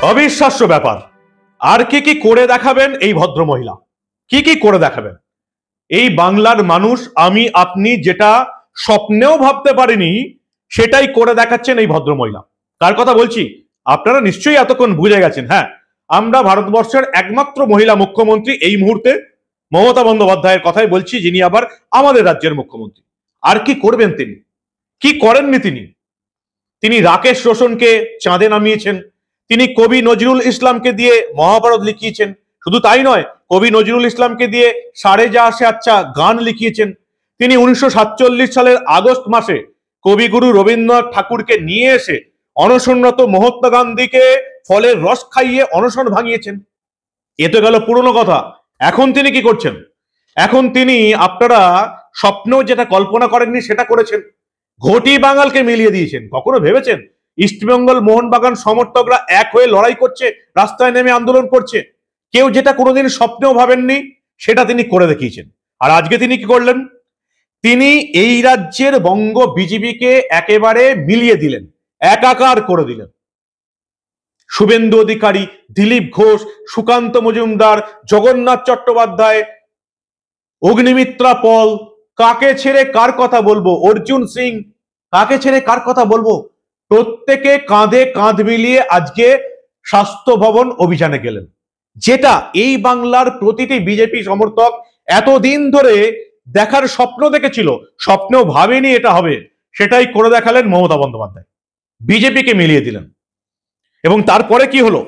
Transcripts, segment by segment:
অবিশ্বাস্য ব্যাপার। আর কি করে দেখাবেন এই ভদ্র মহিলা, কি করে দেখাবেন? এই বাংলার মানুষ আমি আপনি যেটা স্বপ্নেও ভাবতে পারিনি সেটাই করে দেখাচ্ছেন এই ভদ্র মহিলা। কার কথা বলছি আপনারা নিশ্চয়ই এতক্ষণ বুঝে গেছেন। হ্যাঁ, আমরা ভারতবর্ষের একমাত্র মহিলা মুখ্যমন্ত্রী এই মুহূর্তে মমতা বন্দ্যোপাধ্যায়ের কথাই বলছি, যিনি আবার আমাদের রাজ্যের মুখ্যমন্ত্রী। আর কি করবেন তিনি, কি করেননি তিনি রাকেশ রোশনকে চাঁদে নামিয়েছেন, তিনি কবি নজরুল ইসলামকে দিয়ে মহাভারত লিখিয়েছেন। শুধু তাই নয়, কবি নজরুল ইসলামকে দিয়ে সারে যা আসে আচ্ছা গান লিখিয়েছেন। তিনি 1947 সালের আগস্ট মাসে কবিগুরু রবীন্দ্রনাথ ঠাকুরকে নিয়ে এসে অনশনরত মহাত্মা গান্ধীকে ফলের রস খাইয়ে অনশন ভাঙিয়েছেন। এ তো গেল পুরনো কথা। এখন তিনি কি করছেন? এখন তিনি আপনারা স্বপ্নেও যেটা কল্পনা করেননি সেটা করেছেন। ঘটি বাঙালকে মিলিয়ে দিয়েছেন। কখনো ভেবেছেন ইস্টবেঙ্গল মোহনবাগান সমর্থকরা এক হয়ে লড়াই করছে, রাস্তায় নেমে আন্দোলন করছে? কেউ যেটা কোনোদিন স্বপ্নেও ভাবেননি সেটা তিনি করে দেখিয়েছেন। আর আজকে তিনি কি করলেন? তিনি এই রাজ্যের বঙ্গ বিজেপিকে একেবারে মিলিয়ে দিলেন, একাকার করে দিলেন। শুভেন্দু অধিকারী, দিলীপ ঘোষ, সুকান্ত মজুমদার, জগন্নাথ চট্টোপাধ্যায়, অগ্নিমিত্রা পল, কাকে ছেড়ে কার কথা বলবো, অর্জুন সিং, কাকে ছেড়ে কার কথা বলবো, প্রত্যেকে কাঁধে কাঁধ মিলিয়ে আজকে স্বাস্থ্য ভবন অভিযানে গেলেন। যেটা এই বাংলার প্রতিটি বিজেপি সমর্থক এতদিন ধরে দেখার স্বপ্ন দেখেছিল, স্বপ্নেও ভাবেনি এটা হবে, সেটাই করে দেখালেন মমতা বন্দ্যোপাধ্যায়। বিজেপিকে মিলিয়ে দিলেন। এবং তারপরে কি হলো?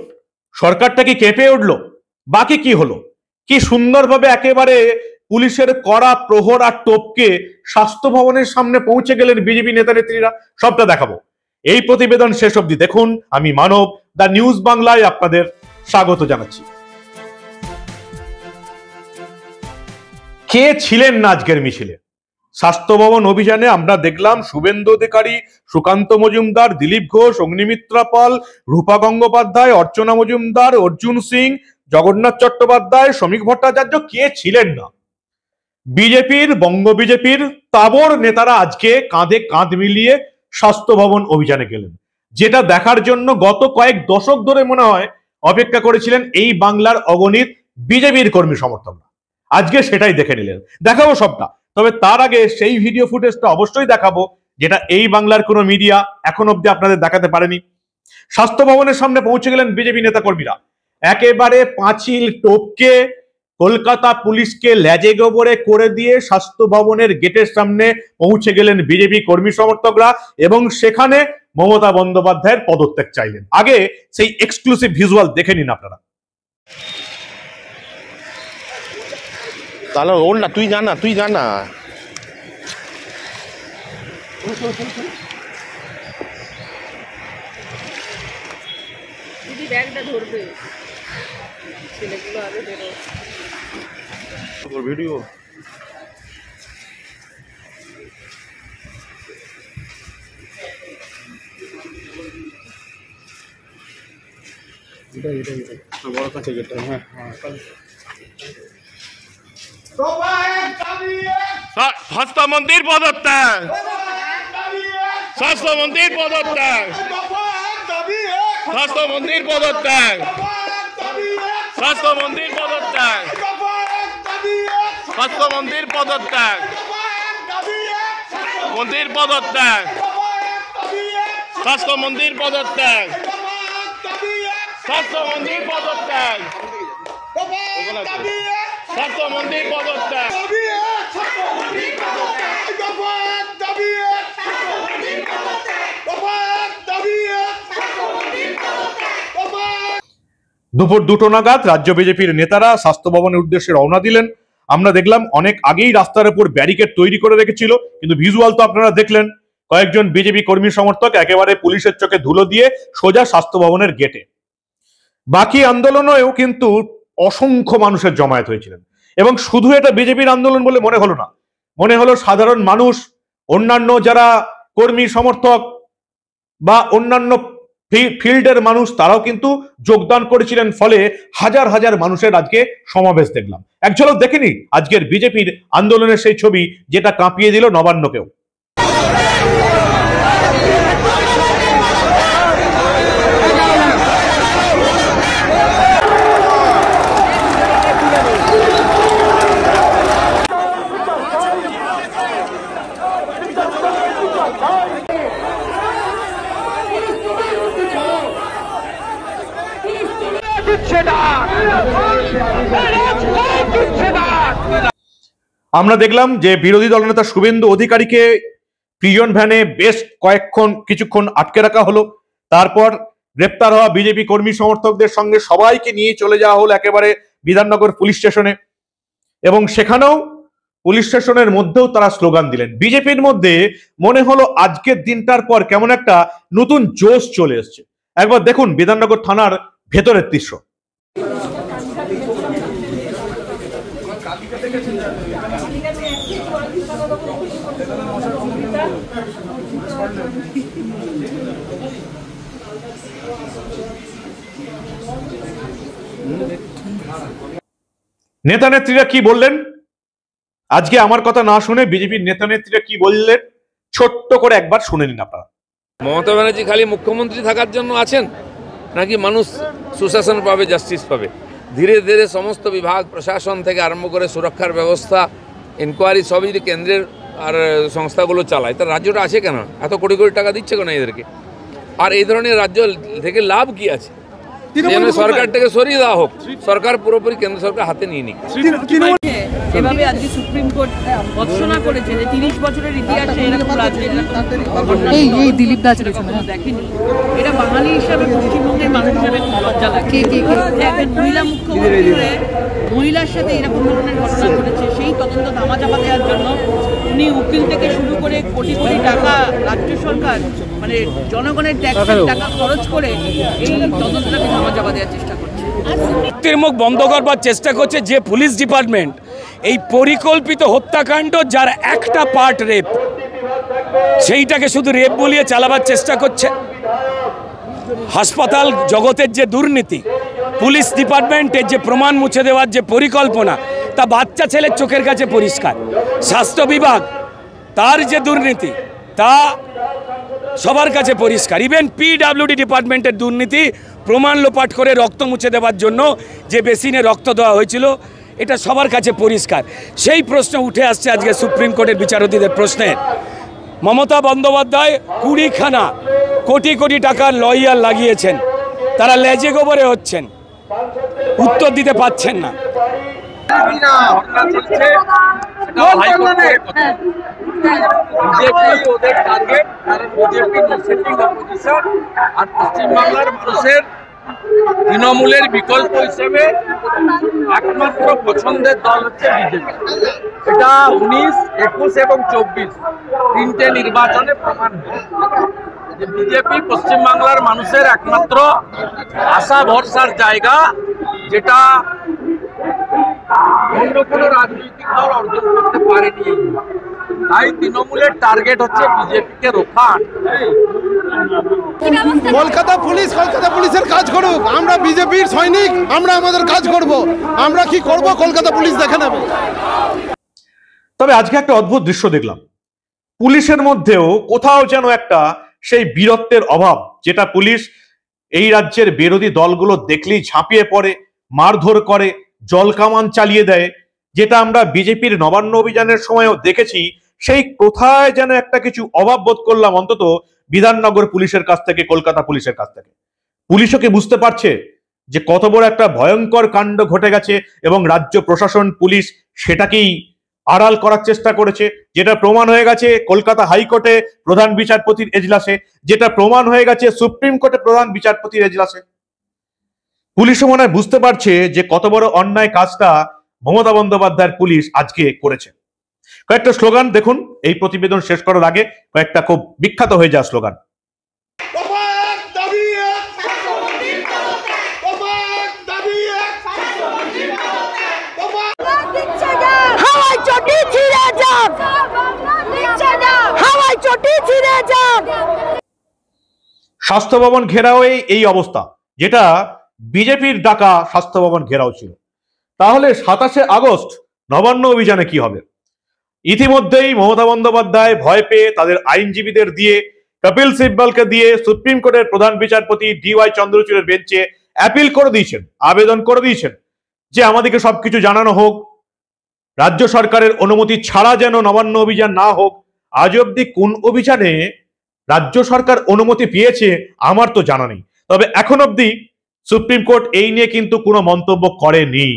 সরকারটা কি কেঁপে উঠলো? বাকি কি হলো? কি সুন্দরভাবে একেবারে পুলিশের কড়া প্রহর আর টোপকে স্বাস্থ্য ভবনের সামনে পৌঁছে গেলেন বিজেপি নেতা নেত্রীরা। সবটা দেখাবো এই প্রতিবেদন শেষ অবধি দেখুন। আমি মানব, দা নিউজ বাংলায় আপনাদের স্বাগত জানাচ্ছি। কে ছিলেন না আজকের মিছিলে? স্বাস্থ্য ভবন অভিযানে আমরা দেখলাম শুভেন্দু অধিকারী, সুকান্ত মজুমদার, দিলীপ ঘোষ, অগ্নিমিত্রা পাল, রূপা গঙ্গোপাধ্যায়, অর্চনা মজুমদার, অর্জুন সিং, জগন্নাথ চট্টোপাধ্যায়, শ্রমিক ভট্টাচার্য। কে ছিলেন না? বিজেপির, বঙ্গ বিজেপির তাবড় নেতারা আজকে কাঁধে কাঁধ মিলিয়ে স্বাস্থ্য ভবন অভিযানে গেলেন। যেটা দেখার জন্য গত কয়েক দশক ধরে মনে হয় অপেক্ষা করেছিলেন এই বাংলার অগণিত বিজেপির কর্মী সমর্থকরা। আজকে সেটাই দেখে নিলেন। দেখাবো সবটা, তবে তার আগে সেই ভিডিও ফুটেজটা অবশ্যই দেখাবো যেটা এই বাংলার কোনো মিডিয়া এখন অব্দি আপনাদের দেখাতে পারেনি। স্বাস্থ্য ভবনের সামনে পৌঁছে গেলেন বিজেপি নেতা কর্মীরা। একেবারে পাঁচিল টপকে কলকাতা পুলিশকে লেজে গোবরে করে দিয়ে স্বাস্থ্য ভবনের গেটের সামনে পৌঁছে গেলেন বিজেপি কর্মী সমর্থকরা এবং সেখানে মমতা বন্দ্যোপাধ্যায়ের পদত্যাগ চাইলেন। আগে সেই এক্সক্লুসিভ ভিজুয়াল দেখে নিন আপনারা। তাহলে ওর না, তুই জানা দিদি ব্যাগটা ধরবে, ছেলেগুলো আগে বেরো ভিডিও। বড় কাছে গেটটা। হ্যাঁ, স্বাস্থ্যমন্ত্রীর পদত্যাগ, স্বাস্থ্যমন্ত্রীর পদত্যাগ, স্বাস্থ্যমন্ত্রীর পদত্যাগ, স্বাস্থ্যমন্ত্রীর পদত্যাগ, স্বাস্থ্যমন্ত্রীর পদত্যাগ, মন্ত্রীর পদত্যাগ, স্বাস্থ্যমন্ত্রীর পদত্যাগ, স্বাস্থ্যমন্ত্রীর পদত্যাগ, স্বাস্থ্যমন্ত্রীর পদত্যাগ। দুপুর 2টো নাগাদ রাজ্য বিজেপির নেতারা স্বাস্থ্য ভবনের উদ্দেশ্যে রওনা দিলেন। আমরা দেখলাম অনেক আগেই রাস্তার উপর ব্যারিকেড তৈরি করে রেখেছিল, কিন্তু ভিজুয়াল তো আপনারা দেখলেন। কয়েকজন বিজেপি কর্মী সমর্থক একেবারে পুলিশের চোখে ধুলো দিয়ে সোজা স্বাস্থ্য ভবনের গেটে। বাকি আন্দোলনেও কিন্তু অসংখ্য মানুষের জমায়েত হয়েছিলেন এবং শুধু এটা বিজেপির আন্দোলন বলে মনে হলো না, মনে হলো সাধারণ মানুষ, অন্যান্য যারা কর্মী সমর্থক বা অন্যান্য ফিল্ডের মানুষ তারাও কিন্তু যোগদান করেছিলেন। ফলে হাজার হাজার মানুষের আজকে সমাবেশ দেখলাম। এক ঝলক দেখেনি আজকের বিজেপির আন্দোলনের সেই ছবি যেটা কাঁপিয়ে দিল নবান্নকেও। আমরা দেখলাম যে বিরোধী দলনেতা শুভেন্দু অধিকারীকে প্রিজন ভ্যানে বেশ কিছুক্ষণ আটকে রাখা হলো। তারপর গ্রেপ্তার হওয়া বিজেপি কর্মী সমর্থকদের সঙ্গে সবাইকে নিয়ে চলে যাওয়া হলো একেবারে বিধাননগর পুলিশ স্টেশনে, এবং সেখানেও পুলিশ স্টেশনের মধ্যেও তারা স্লোগান দিলেন। বিজেপির মধ্যে মনে হলো আজকের দিনটার পর কেমন একটা নতুন জোশ চলে এসছে। একবার দেখুন বিধাননগর থানার ভেতরের দৃশ্য। নেতা নেত্রীরা কি বললেন আজকে? আমার কথা না শুনে বিজেপির নেতা নেত্রীরা কি বললেন ছোট্ট করে একবার শুনে নিন আপনারা। মমতা ব্যানার্জি খালি মুখ্যমন্ত্রী থাকার জন্য আছেন নাকি মানুষ সুশাসন পাবে, জাস্টিস পাবে? ধীরে ধীরে সমস্ত বিভাগ প্রশাসন থেকে আরম্ভ করে সুরক্ষার ব্যবস্থা, ইনকোয়ারি সবই যদি কেন্দ্রের আর সংস্থাগুলো চালায়, তার রাজ্যটা আছে কেন? এত কোটি কোটি টাকা দিচ্ছে কেন এদেরকে? আর এই ধরনের রাজ্য থেকে লাভ কি আছে? সরকারটাকে সরিয়ে দেওয়া হোক, সরকার পুরোপুরি কেন্দ্র সরকার হাতে নিয়ে নিক। এভাবে আজকে সুপ্রিম কোর্ট ঘোষণা করেছে যে 30 বছরের ইতিহাসে এরকম এই দিলীপ দাস দেখেনি। এটা বাঙালি হিসাবে, পশ্চিমবঙ্গের মানুষ হিসাবে লজ্জা লাগে। একজন মহিলা মুখ্যমন্ত্রী হয়ে মহিলার সাথে এরকম ধরনের ঘটনা ঘটেছে, সেই তদন্ত ধামাচাপা দেওয়ার জন্য উনি উকিল থেকে শুরু করে কোটি কোটি টাকা রাজ্য সরকার মানে জনগণের ট্যাক্সের টাকা খরচ করে এই তদন্তটাকে ধামাচাপা দেওয়ার চেষ্টা করছে। মুখ বন্ধ করবার চেষ্টা করছে যে পুলিশ ডিপার্টমেন্ট এই পরিকল্পিত হত্যাকাণ্ড, যার একটা পার্ট রেপ, সেইটাকে শুধু রেপ বলিয়ে চালাবার চেষ্টা করছে। হাসপাতাল জগতের যে দুর্নীতি, পুলিশ ডিপার্টমেন্টের যে প্রমাণ মুছে দেওয়ার যে পরিকল্পনা, তা বাচ্চা ছেলের চোখের কাছে পরিষ্কার। স্বাস্থ্য বিভাগ তার যে দুর্নীতি, তা সবার কাছে পরিষ্কার। ইভেন পিডব্লিউডি ডিপার্টমেন্টের দুর্নীতি, প্রমাণ লোপাট করে রক্ত মুছে দেওয়ার জন্য যে বেসিনে রক্ত দেওয়া হয়েছিল, এটা সবার কাছে পরিষ্কার। সেই প্রশ্ন উঠে আসছে আজকে সুপ্রিম কোর্টের বিচারপতিদের প্রশ্নে। মমতা বন্দ্যোপাধ্যায় 20খানা কোটি কোটি টাকার লয়ার লাগিয়েছেন, তারা লেজে গোবরে হচ্ছেন, উত্তর দিতে পাচ্ছেন না। আর পশ্চিমবাংলার মানুষের তৃণমূলের বিকল্প হিসেবে একমাত্র পছন্দের দল হচ্ছে বিজেপি। এটা 19, 21 এবং 24 তিনটে নির্বাচনে প্রমাণ যে বিজেপি পশ্চিমবাংলার মানুষের একমাত্র আশা ভরসার জায়গা, যেটা অন্য কোনো রাজনৈতিক দল অর্জন করতে পারেনি। তাই তৃণমূলের টার্গেট হচ্ছে বিজেপিকে রোখা। কলকাতা পুলিশের কাজ করুক, আমরা বিজেপির সৈনিক, আমরা আমাদের কাজ করব। আমরা কি করব কলকাতা পুলিশ দেখে নেবে। তবে আজকে একটা অদ্ভুত দৃশ্য দেখলাম, পুলিশের মধ্যেও কোথাও যেন একটা সেই বীরত্বের অভাব, যেটা পুলিশ এই রাজ্যের বিরোধী দলগুলো দেখলেই ঝাঁপিয়ে পড়ে, মারধর করে, জল কামান চালিয়ে দেয়, যেটা আমরা বিজেপির নবান্ন অভিযানের সময়ও দেখেছি। সেই কোথায় যেন একটা কিছু অভাব বোধ করলাম অন্তত বিধাননগর পুলিশের কাছ থেকে, কলকাতা পুলিশের কাছ থেকে। পুলিশও কি বুঝতে পারছে যে কত বড় একটা ভয়ঙ্কর কাণ্ড ঘটে গেছে, এবং রাজ্য প্রশাসন, পুলিশ সেটাকেই আড়াল করার চেষ্টা করেছে, যেটা প্রমাণ হয়ে গেছে কলকাতা হাইকোর্টে প্রধান বিচারপতির এজলাসে, যেটা প্রমাণ হয়ে গেছে সুপ্রিম কোর্টে প্রধান বিচারপতির এজলাসে। পুলিশও মনে হয় বুঝতে পারছে যে কত বড় অন্যায় কাজটা মমতা বন্দ্যোপাধ্যায়ের পুলিশ আজকে করেছে। কয়েকটা স্লোগান দেখুন এই প্রতিবেদন শেষ করার আগে, কয়েকটা খুব বিখ্যাত হয়ে যাওয়া স্লোগান। স্বাস্থ্য ভবন ঘেরাও এই অবস্থা, যেটা বিজেপির ডাকা স্বাস্থ্য ভবন ঘেরাও ছিল। তাহলে 27শে আগস্ট নবান্ন অভিযানে কি হবে? ইতিমধ্যেই মমতা বন্দ্যোপাধ্যায় ভয় পেয়ে তাদের আইনজীবীদের দিয়ে, কপিল সিব্বলকে দিয়ে সুপ্রিম কোর্টের প্রধান বিচারপতি DY চন্দ্রচূড়ের বেঞ্চে অ্যাপিল করে দিয়েছেন, আবেদন করে দিয়েছেন যে আমাদেরকে সবকিছু জানানো হোক, রাজ্য সরকারের অনুমতি ছাড়া যেন নবান্ন অভিযান না হোক। আজ অব্দি কোন অভিযানে রাজ্য সরকার অনুমতি পেয়েছে আমার তো জানা নেই, তবে এখন অব্দি সুপ্রিম কোর্ট এই নিয়ে কিন্তু কোনো মন্তব্য করেনি।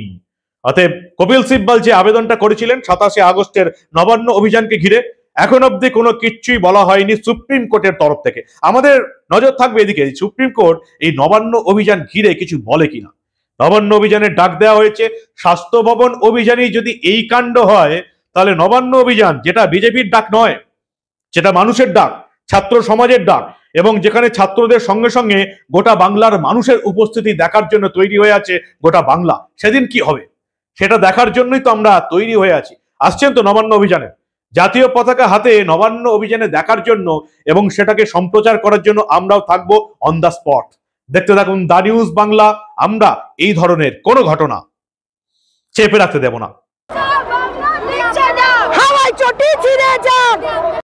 অতএব কপিল সিব্বল যে আবেদনটা করেছিলেন 27 আগস্টের নবান্ন অভিযানকে ঘিরে, এখন অব্দি কোনো কিচ্ছুই বলা হয়নি সুপ্রিম কোর্টের তরফ থেকে। আমাদের নজর থাকবে এদিকে, সুপ্রিম কোর্ট এই নবান্ন অভিযান ঘিরে কিছু বলে কিনা। নবান্ন অভিযানের ডাক দেওয়া হয়েছে, স্বাস্থ্য ভবন অভিযানেই যদি এই কাণ্ড হয়, তাহলে নবান্ন অভিযান, যেটা বিজেপির ডাক নয়, যেটা মানুষের ডাক, ছাত্র সমাজের ডাক, এবং যেখানে ছাত্রদের সঙ্গে সঙ্গে গোটা বাংলার মানুষের উপস্থিতি দেখার জন্য তৈরি হয়ে আছে গোটা বাংলা, সেদিন কি হবে সেটা দেখার জন্যই তো আমরা তৈরি হয়ে আছি। আসছেন তো নবান্ন অভিযানে, জাতীয় পতাকা হাতে নবান্ন অভিযানে দেখার জন্য এবং সেটাকে সম্প্রচার করার জন্য আমরাও থাকবো অন দ্য স্পট। দেখতে থাকুন দা নিউজ বাংলা। আমরা এই ধরনের কোনো ঘটনা চেপে রাখতে দেব না। হাওয়ায় চটি ছিঁড়ে যাক।